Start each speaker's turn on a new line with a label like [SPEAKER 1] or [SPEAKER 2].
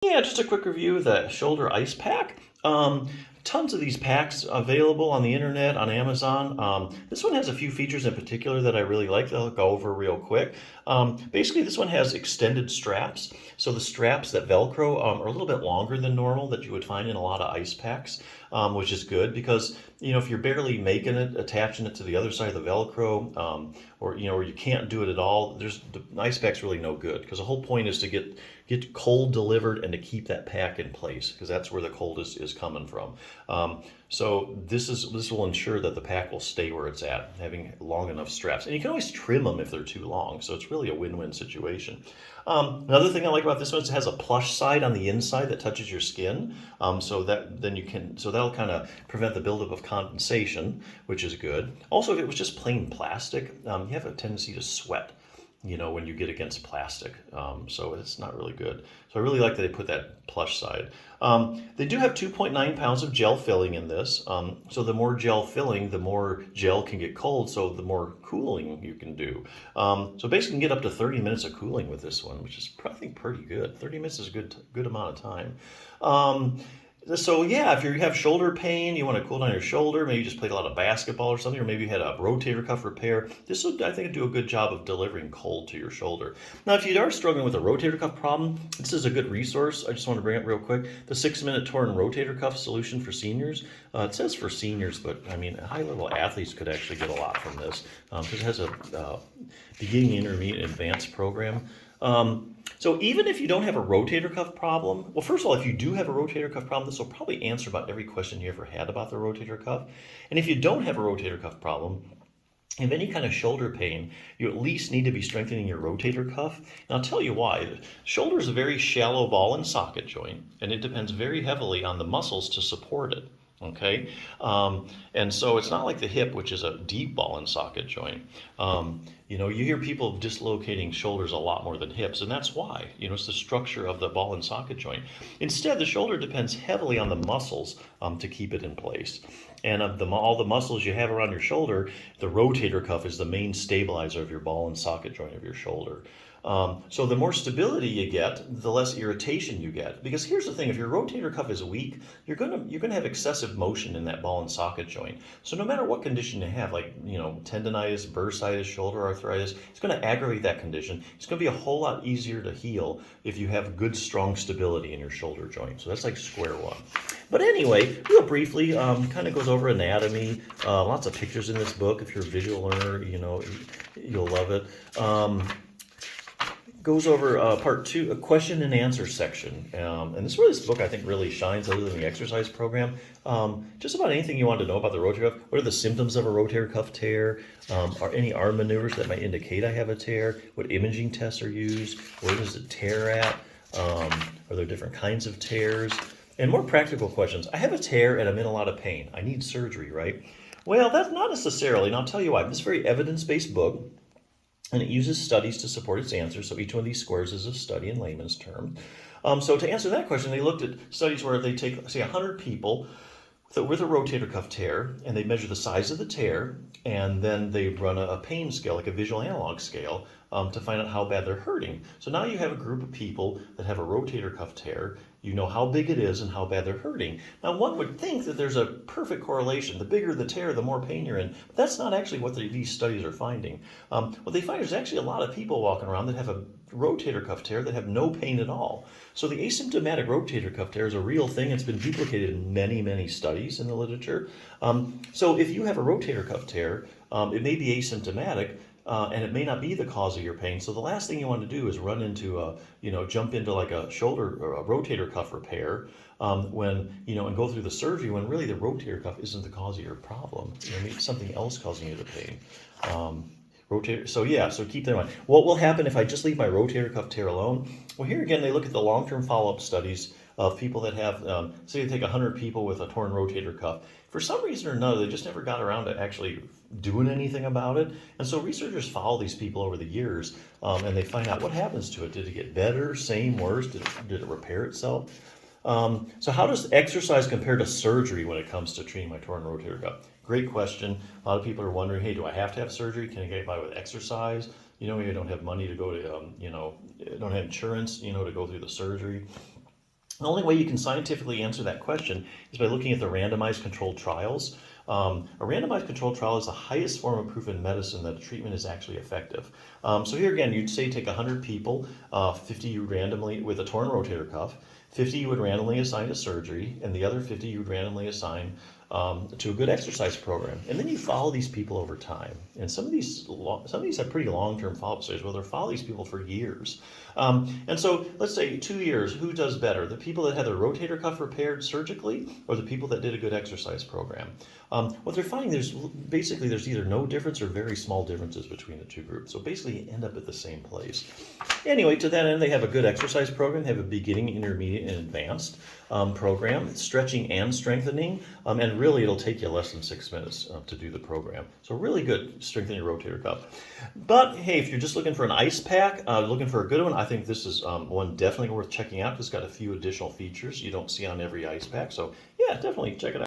[SPEAKER 1] Yeah, just a quick review of the shoulder ice pack. Tons of these packs available on the internet, on Amazon. This one has a few features in particular that I really like that I'll go over real quick. Basically, this one has extended straps. So the straps that Velcro are a little bit longer than normal that you would find in a lot of ice packs, which is good because, if you're barely making it, attaching it to the other side of the Velcro, or you can't do it at all, the ice pack's really no good because the whole point is to get cold delivered and to keep that pack in place because that's where the cold is coming from. So this will ensure that the pack will stay where it's at, having long enough straps. And you can always trim them if they're too long, so it's really a win-win situation. Another thing I like about this one is it has a plush side on the inside that touches your skin, so that'll kind of prevent the buildup of condensation, which is good. Also, if it was just plain plastic, you have a tendency to sweat, when you get against plastic. So it's not really good. So I really like that they put that plush side. They do have 2.9 pounds of gel filling in this. So the more gel filling, the more gel can get cold, so the more cooling you can do. So basically you can get up to 30 minutes of cooling with this one, which is, I think, pretty good. 30 minutes is a good amount of time. So yeah, if you have shoulder pain, you want to cool down your shoulder, maybe you just played a lot of basketball or something, or maybe you had a rotator cuff repair, this would, I think, do a good job of delivering cold to your shoulder. Now, if you are struggling with a rotator cuff problem, this is a good resource. I just want to bring it real quick. The 6-minute torn rotator cuff solution for seniors. It says for seniors, but I mean, high-level athletes could actually get a lot from this because it has a beginning, intermediate, and advanced program. So even if you don't have a rotator cuff problem, well, first of all, if you do have a rotator cuff problem, this will probably answer about every question you ever had about the rotator cuff. And if you don't have a rotator cuff problem, if any kind of shoulder pain, you at least need to be strengthening your rotator cuff. And I'll tell you why. The shoulder is a very shallow ball and socket joint, and it depends very heavily on the muscles to support it. Okay, and so it's not like the hip, which is a deep ball and socket joint. You hear people dislocating shoulders a lot more than hips, and that's why. It's the structure of the ball and socket joint. Instead, the shoulder depends heavily on the muscles to keep it in place. And of all the muscles you have around your shoulder, the rotator cuff is the main stabilizer of your ball and socket joint of your shoulder. So the more stability you get, the less irritation you get. Because here's the thing, if your rotator cuff is weak, you're gonna have excessive motion in that ball and socket joint. So no matter what condition you have, like tendonitis, bursitis, shoulder arthritis, it's gonna aggravate that condition. It's gonna be a whole lot easier to heal if you have good, strong stability in your shoulder joint. So that's like square one. But anyway, real briefly, kind of goes over anatomy. Lots of pictures in this book. If you're a visual learner, you'll love it. Goes over part 2, a question and answer section. And this is where this book, I think, really shines other than the exercise program. Just about anything you want to know about the rotator cuff. What are the symptoms of a rotator cuff tear? Are any arm maneuvers that might indicate I have a tear? What imaging tests are used? Where does it tear at? Are there different kinds of tears? And more practical questions. I have a tear and I'm in a lot of pain. I need surgery, right? Well, that's not necessarily, and I'll tell you why. This is a very evidence-based book, and it uses studies to support its answers. So each one of these squares is a study in layman's term. So to answer that question, they looked at studies where they take, say, 100 people with a rotator cuff tear, and they measure the size of the tear, and then they run a pain scale, like a visual analog scale, to find out how bad they're hurting. So now you have a group of people that have a rotator cuff tear. You know how big it is and how bad they're hurting. Now, one would think that there's a perfect correlation. The bigger the tear, the more pain you're in. But that's not actually what these studies are finding. What they find is actually a lot of people walking around that have a rotator cuff tear that have no pain at all. So the asymptomatic rotator cuff tear is a real thing. It's been duplicated in many, many studies in the literature. So if you have a rotator cuff tear, it may be asymptomatic, and it may not be the cause of your pain. So the last thing you want to do is jump into like a shoulder or a rotator cuff repair and go through the surgery when really the rotator cuff isn't the cause of your problem. Maybe it's something else causing you the pain. So keep that in mind. What will happen if I just leave my rotator cuff tear alone? Well, here again, they look at the long-term follow-up studies of people that have, say they take 100 people with a torn rotator cuff. For some reason or another, they just never got around to actually doing anything about it. And so researchers follow these people over the years, and they find out what happens to it. Did it get better, same, worse? Did it repair itself? So how does exercise compare to surgery when it comes to treating my torn rotator cuff? Great question. A lot of people are wondering, hey, do I have to have surgery? Can I get by with exercise? Maybe I don't have money to go to, don't have insurance, to go through the surgery. The only way you can scientifically answer that question is by looking at the randomized controlled trials. A randomized controlled trial is the highest form of proof in medicine that a treatment is actually effective. So here again, you'd say take 100 people, 50 you randomly with a torn rotator cuff, 50 you would randomly assign to surgery, and the other 50 you would randomly assign to a good exercise program. And then you follow these people over time. And some of these have pretty long-term follow-up studies where they'll follow these people for years. And so let's say 2 years, who does better? The people that had their rotator cuff repaired surgically or the people that did a good exercise program? What they're finding, there's either no difference or very small differences between the two groups. So basically you end up at the same place. Anyway, to that end, they have a good exercise program. They have a beginning, intermediate, and advanced program, stretching and strengthening, and really it'll take you less than 6 minutes to do the program. So really good, strengthen your rotator cuff. But hey, if you're just looking for an ice pack, looking for a good one, I think this is one definitely worth checking out because it's got a few additional features you don't see on every ice pack. So yeah, definitely check it out.